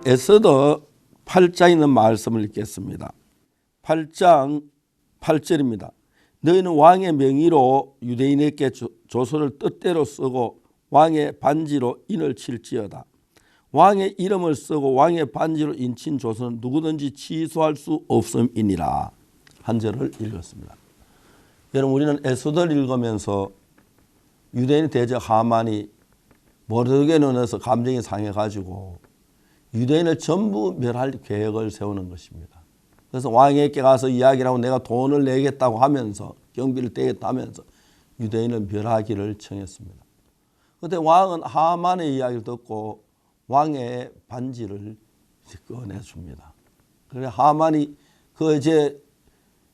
에스더 8장에 있는 말씀을 읽겠습니다. 8장 8절입니다. 너희는 왕의 명의로 유대인에게 조서를 뜻대로 쓰고 왕의 반지로 인을 칠지어다. 왕의 이름을 쓰고 왕의 반지로 인친 조서는 누구든지 취소할 수 없음이니라. 한 절을 읽었습니다. 여러분, 우리는 에스더를 읽으면서 유대인 대적 하만이 모르게 눈에서 감정이 상해가지고 유대인을 전부 멸할 계획을 세우는 것입니다. 그래서 왕에게 가서 이야기를 하고 내가 돈을 내겠다고 하면서 경비를 떼겠다 하면서 유대인을 멸하기를 청했습니다. 그때 왕은 하만의 이야기를 듣고 왕의 반지를 꺼내줍니다. 그래 하만이 이제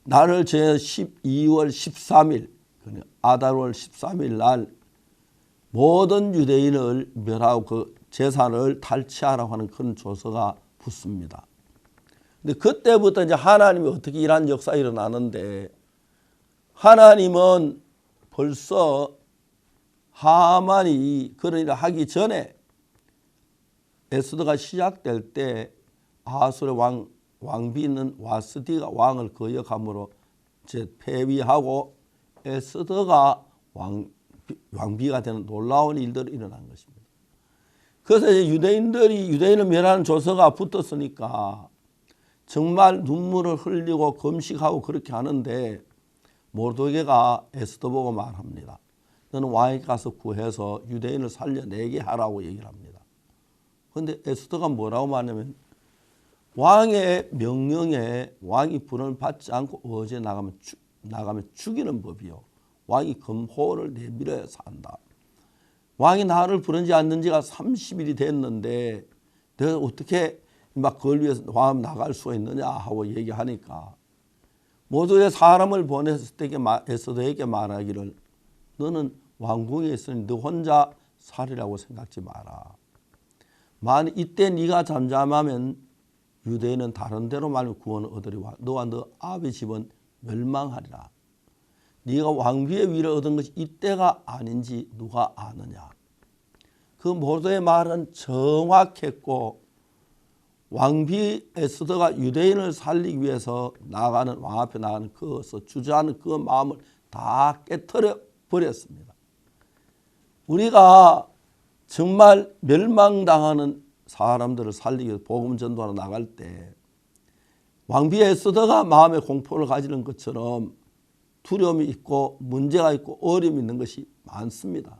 날을 제 12월 13일 아달월 13일 날 모든 유대인을 멸하고 그 재산을 탈취하라고 하는 그런 조서가 붙습니다. 근데 그때부터 이제 하나님이 어떻게 이러한 역사가 일어나는데, 하나님은 벌써 하만이 그런 일을 하기 전에 에스더가 시작될 때 아수르 왕비는 와스디가 왕을 거역함으로 폐위하고 에스더가 왕비가 되는 놀라운 일들이 일어난 것입니다. 그래서 이제 유대인을 멸하는 조서가 붙었으니까 정말 눈물을 흘리고 금식하고 그렇게 하는데, 모르드게가 에스더 보고 말합니다. 너는 왕에게 가서 구해서 유대인을 살려내게 하라고 얘기를 합니다. 그런데 에스더가 뭐라고 말하냐면, 왕의 명령에 왕이 분을 받지 않고 어제 나가면 죽이는 법이요, 왕이 금호를 내밀어서 한다. 왕이 나를 부르지 않는 지가 30일이 됐는데 내가 어떻게 막 그걸 위해서 왕 나갈 수가 있느냐 하고 얘기하니까, 모두의 사람을 보내서 에스더에게 말하기를, 너는 왕궁에 있으니 너 혼자 살이라고 생각지 마라. 만일 이때 네가 잠잠하면 유대인은 다른 데로 말하면 구원을 얻으리와 너와 너 아비 집은 멸망하리라. 네가 왕비의 위를 얻은 것이 이때가 아닌지 누가 아느냐. 그 모두의 말은 정확했고, 왕비 에스더가 유대인을 살리기 위해서 나가는 왕 앞에 나가는 그것을 주저하는 그 마음을 다 깨트려 버렸습니다. 우리가 정말 멸망당하는 사람들을 살리기 위해서 복음 전도하러 나갈 때 왕비 에스더가 마음의 공포를 가지는 것처럼 두려움이 있고 문제가 있고 어려움이 있는 것이 많습니다.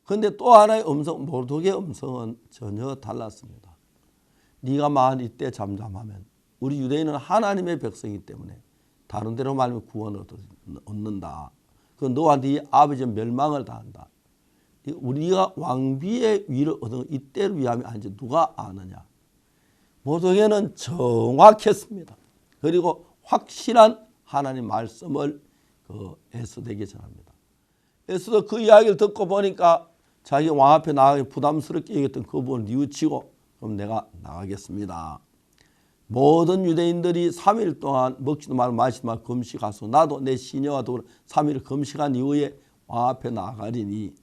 그런데 또 하나의 음성, 모르드게의 음성은 전혀 달랐습니다. 네가 만일 이때 잠잠하면, 우리 유대인은 하나님의 백성이기 때문에 다른 데로 말하면 구원을 얻는다. 그 너와 네 아버지는 멸망을 당한다. 우리가 왕비의 위를 얻은 이때를 위함이 아닌지 누가 아느냐. 모르드게는 정확했습니다. 그리고 확실한 하나님 말씀을 에스더에게 전합니다. 에스더 그 이야기를 듣고 보니까 자기 왕 앞에 나가기 부담스럽게 얘기했던 그 부분을 뉘우치고, 그럼 내가 나가겠습니다. 모든 유대인들이 3일 동안 먹지도 말고 마시지 말고 금식하소. 나도 내 시녀와 더불어 3일 금식한 이후에 왕 앞에 나가리니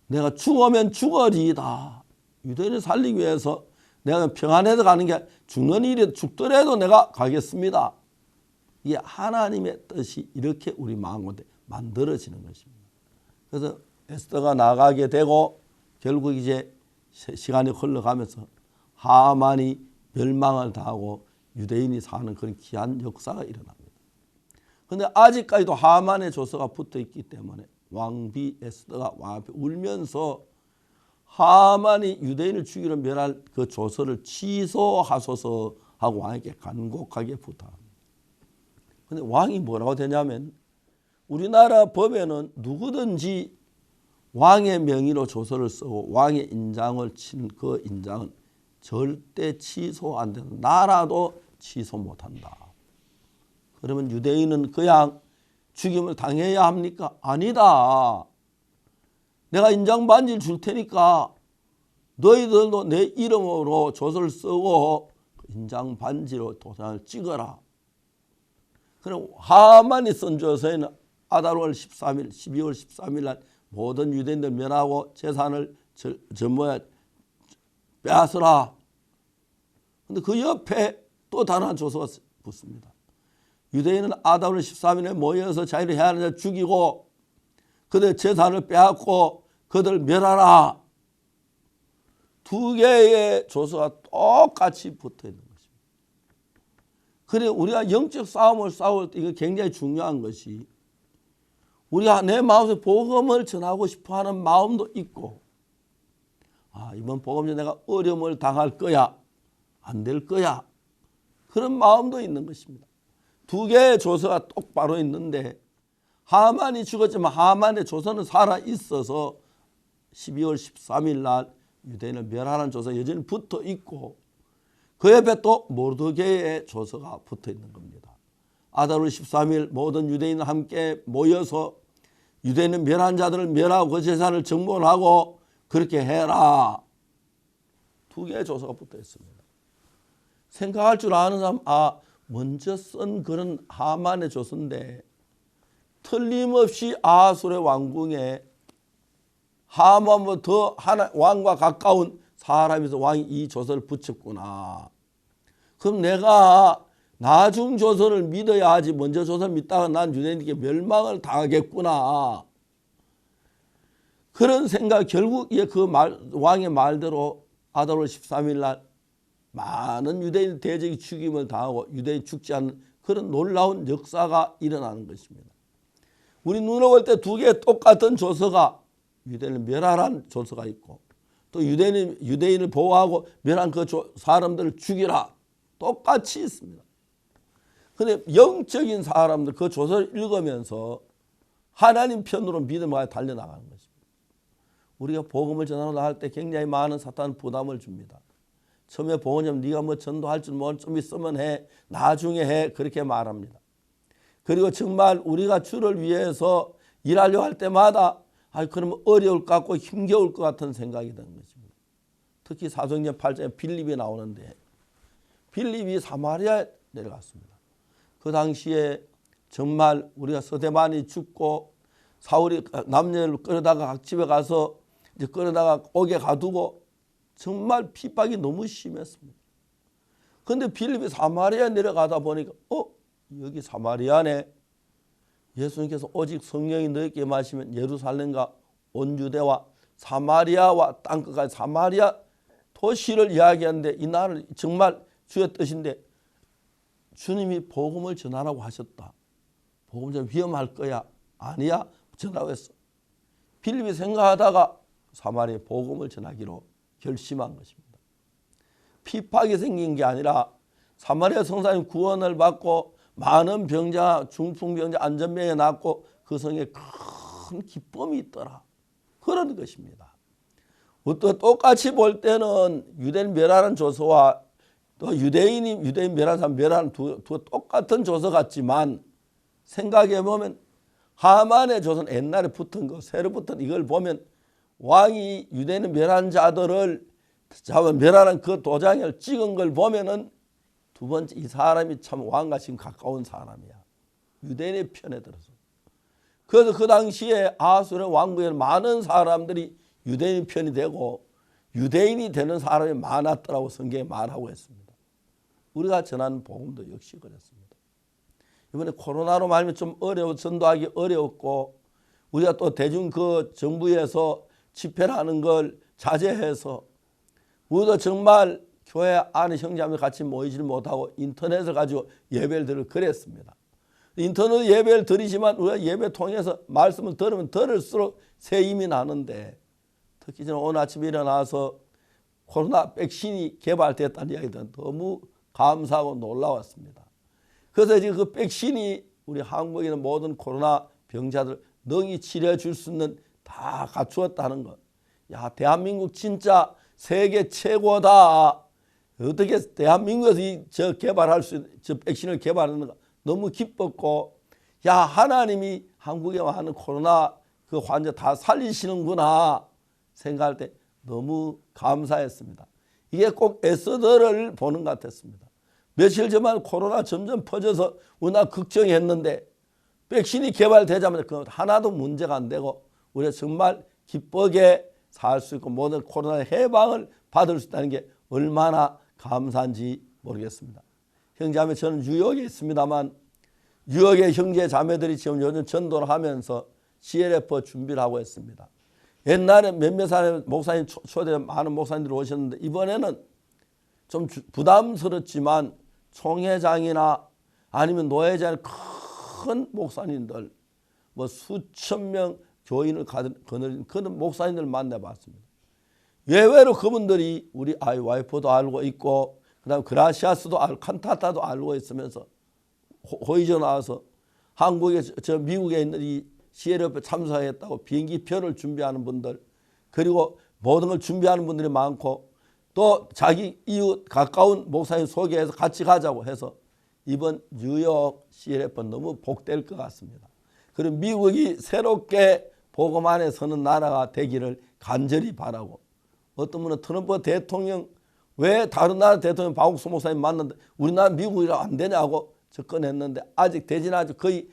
내가 죽으면 죽으리이다. 유대인을 살리기 위해서 내가 평안해서 가는 게 죽는 일이 죽더라도 내가 가겠습니다. 이게 하나님의 뜻이 이렇게 우리 마음 가운데 만들어지는 것입니다. 그래서 에스더가 나가게 되고 결국 이제 시간이 흘러가면서 하만이 멸망을 당하고 유대인이 사는 그런 귀한 역사가 일어납니다. 그런데 아직까지도 하만의 조서가 붙어 있기 때문에 왕비 에스더가 왕 앞에 울면서 하만이 유대인을 죽이려 멸할 그 조서를 취소하소서 하고 왕에게 간곡하게 부탁합니다. 그런데 왕이 뭐라고 되냐면, 우리나라 법에는 누구든지 왕의 명의로 조서를 쓰고 왕의 인장을 친 그 인장은 절대 취소 안 된다. 나라도 취소 못한다. 그러면 유대인은 그냥 죽임을 당해야 합니까? 아니다. 내가 인장 반지를 줄 테니까 너희들도 내 이름으로 조서를 쓰고 인장 반지로 도장을 찍어라. 그럼 하만이 쓴 조서에는 아달월 13일, 12월 13일 날 모든 유대인들 멸하고 재산을 전부에 빼앗으라. 근데 그 옆에 또 다른 한 조서가 붙습니다. 유대인은 아담을 13일에 모여서 자기를 해하는 자 죽이고 그들의 재산을 빼앗고 그들을 멸하라. 두 개의 조서가 똑같이 붙어 있는 것입니다. 그래 우리가 영적 싸움을 싸울 때 이거 굉장히 중요한 것이 우리가 내 마음에서 복음을 전하고 싶어하는 마음도 있고 이번 복음 전에 내가 어려움을 당할 거야 안 될 거야 그런 마음도 있는 것입니다. 두 개의 조서가 똑바로 있는데 하만이 죽었지만 하만의 조서는 살아있어서 12월 13일 날 유대인을 멸하는 조서가 여전히 붙어 있고 그 옆에 또 모르드게의 조서가 붙어 있는 겁니다. 아달월 13일 모든 유대인을 함께 모여서 유대인은 멸한 자들을 멸하고 그 재산을 정본하고 그렇게 해라. 두 개의 조서가 붙어 있습니다. 생각할 줄 아는 사람 먼저 쓴 그런 하만의 조서인데 틀림없이 아수르의 왕궁에 하만보다 더 왕과 가까운 사람에서 왕이 이 조서를 붙였구나. 그럼 내가 나중 조서를 믿어야 하지 먼저 조서를 믿다가 난 유대인에게 멸망을 당하겠구나. 그런 생각 결국 그 왕의 말대로 아달월 13일 날 많은 유대인 대적이 죽임을 당하고 유대인이 죽지 않는 그런 놀라운 역사가 일어나는 것입니다. 우리 눈으로 볼 때 두 개의 똑같은 조서가 유대인을 멸하라는 조서가 있고 또 유대인을 보호하고 멸한 그 사람들을 죽이라 똑같이 있습니다. 그런데 영적인 사람들 그 조서를 읽으면서 하나님 편으로 믿음을 달려나가는 것입니다. 우리가 복음을 전하러 나갈 때 굉장히 많은 사탄 부담을 줍니다. 처음에 복음 좀 네가 뭐 전도할 줄 모르면 좀 있으면 해 나중에 해 그렇게 말합니다. 그리고 정말 우리가 주를 위해서 일하려 할 때마다 그러면 어려울 것 같고 힘겨울 것 같은 생각이 드는 것입니다. 특히 사도행전 8장에 빌립이 나오는데 빌립이 사마리아에 내려갔습니다. 그 당시에 정말 우리가 서대만이 죽고 사울이 남녀를 끌어다가 각 집에 가서 이제 끌어다가 옥에 가두고 정말 핍박이 너무 심했습니다. 그런데 빌립이 사마리아에 내려가다 보니까 여기 사마리아네. 예수님께서 오직 성령이 너희에게 마시면 예루살렘과 온 유대와 사마리아와 땅끝까지 사마리아 도시를 이야기하는데 이 나라는 정말 주의 뜻인데 주님이 복음을 전하라고 하셨다. 복음 좀 위험할 거야. 아니야. 전하라고 했어. 빌립이 생각하다가 사마리아에 복음을 전하기로 결심한 것입니다. 핍박이 생긴 게 아니라 사마리아 성사님 구원을 받고 많은 병자, 중풍병자, 안전병에 낫고 그 성에 큰 기쁨이 있더라. 그런 것입니다. 또 똑같이 볼 때는 유대인 멸하는 조서와 또 유대인 멸하는 사람 멸하는 두 똑같은 조서 같지만 생각해 보면 하만의 조서는 옛날에 붙은 거 새로 붙은 이걸 보면 왕이 유대인 멸한 자들을 멸하는 그 도장을 찍은 걸 보면은 두 번째 이 사람이 참 왕과 지금 가까운 사람이야. 유대인의 편에 들어서. 그래서 그 당시에 아수르 왕국에 많은 사람들이 유대인 편이 되고 유대인이 되는 사람이 많았더라고 성경에 말하고 있습니다. 우리가 전하는 복음도 역시 그랬습니다. 이번에 코로나로 말하면 좀 전도하기 어려웠고 우리가 또 대중 그 정부에서 집회라는 걸 자제해서 우리도 정말 교회 안에 형제자매 같이 모이질 못하고 인터넷을 가지고 예배를 드리고 그랬습니다. 인터넷 예배를 드리지만 우리가 예배 통해서 말씀을 들으면 들을수록 새 힘이 나는데 특히 저는 오늘 아침에 일어나서 코로나 백신이 개발됐다는 이야기는 너무 감사하고 놀라웠습니다. 그래서 이제 그 백신이 우리 한국에 있는 모든 코로나 병자들 능히 치료해 줄 수 있는 다 갖추었다는 것. 야, 대한민국 진짜 세계 최고다. 어떻게 대한민국에서 저 개발할 수 있는 저 백신을 개발하는 거 너무 기뻤고, 야, 하나님이 한국에 많은 코로나 그 환자 다 살리시는구나 생각할 때 너무 감사했습니다. 이게 꼭 에스더를 보는 것 같았습니다. 며칠 전만 코로나 점점 퍼져서 우리나라 걱정했는데 백신이 개발되자마자 그 하나도 문제가 안 되고 우리가 정말 기쁘게 살 수 있고 모든 코로나 해방을 받을 수 있다는 게 얼마나 감사한지 모르겠습니다. 형제자매 저는 뉴욕에 있습니다만 뉴욕의 형제 자매들이 지금 요즘 전도를 하면서 CLF 준비를 하고 있습니다. 옛날에 몇몇 사람 목사님 초대 많은 목사님들이 오셨는데 이번에는 좀 부담스럽지만 총회장이나 아니면 노회장 큰 목사님들 뭐 수천 명 교인을 거느린 그런 목사님들 만나봤습니다. 예외로 그분들이 우리 와이프도 알고 있고 그다음 그라시아스도 알고 칸타타도 알고 있으면서 호의저 나와서 한국에 저 미국에 있는 이 CLF 참석하겠다고 비행기 표를 준비하는 분들 그리고 모든 걸 준비하는 분들이 많고 또 자기 이웃 가까운 목사님 소개해서 같이 가자고 해서 이번 뉴욕 CLF는 너무 복될 것 같습니다. 그리고 미국이 새롭게 복음 안에 서는 나라가 되기를 간절히 바라고 어떤 분은 트럼프 대통령 왜 다른 나라 대통령 박옥수 목사님 만났는데 우리나라 미국이라 안 되냐고 접근했는데 아직 되지는 않죠. 거의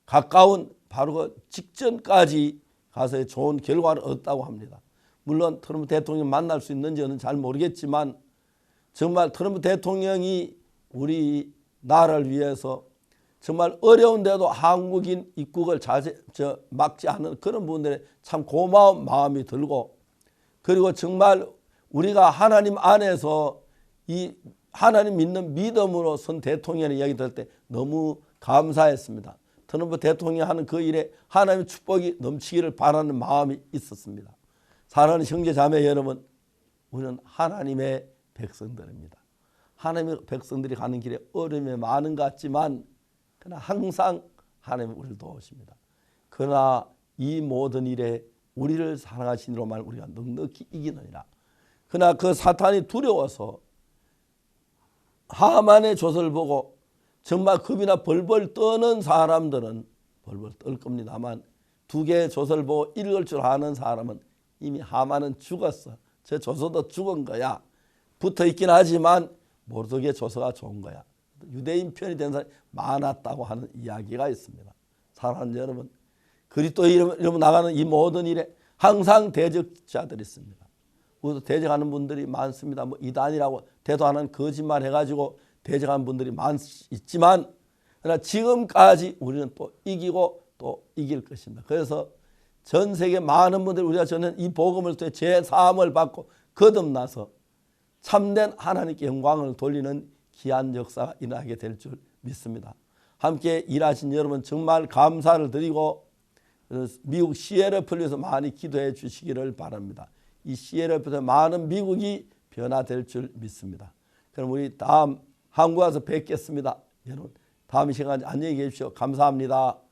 가까운 바로 그 직전까지 가서 좋은 결과를 얻었다고 합니다. 물론 트럼프 대통령 만날 수 있는지는 잘 모르겠지만 정말 트럼프 대통령이 우리 나라를 위해서 정말 어려운데도 한국인 입국을 막지 않는 그런 분들의 참 고마운 마음이 들고 그리고 정말 우리가 하나님 안에서 이 하나님 믿는 믿음으로 선 대통령의 이야기 들을 때 너무 감사했습니다. 트럼프 대통령이 하는 그 일에 하나님의 축복이 넘치기를 바라는 마음이 있었습니다. 사랑하는 형제 자매 여러분, 우리는 하나님의 백성들입니다. 하나님의 백성들이 가는 길에 어려움이 많은 것 같지만 그러나 항상 하나님이 우리를 도우십니다. 그러나 이 모든 일에 우리를 사랑하신 이로만 우리가 넉넉히 이기느니라. 그러나 그 사탄이 두려워서 하만의 조서를 보고 정말 겁이나 벌벌 떠는 사람들은 벌벌 떨 겁니다만 두 개의 조서를 보고 읽을 줄 아는 사람은 이미 하만은 죽었어. 저 조서도 죽은 거야. 붙어 있긴 하지만 모르게 조서가 좋은 거야. 유대인 편이 된 사람이 많았다고 하는 이야기가 있습니다. 사랑하는 여러분, 그리스도 이름 나가는 이 모든 일에 항상 대적자들이 있습니다. 우리도 대적하는 분들이 많습니다. 뭐 이단이라고 대도하는 거짓말 해가지고 대적하는 분들이 있지만 그러나 지금까지 우리는 또 이기고 또 이길 것입니다. 그래서 전 세계 많은 분들이 우리가 전한 이 복음을 통해 제3을 받고 거듭나서 참된 하나님께 영광을 돌리는 귀한 역사가 일어나게 될 줄 믿습니다. 함께 일하신 여러분 정말 감사를 드리고 미국 CLF를 위해서 많이 기도해 주시기를 바랍니다. 이 CLF에서 많은 미국이 변화될 줄 믿습니다. 그럼 우리 다음 한국 와서 뵙겠습니다. 여러분 다음 시간에 안녕히 계십시오. 감사합니다.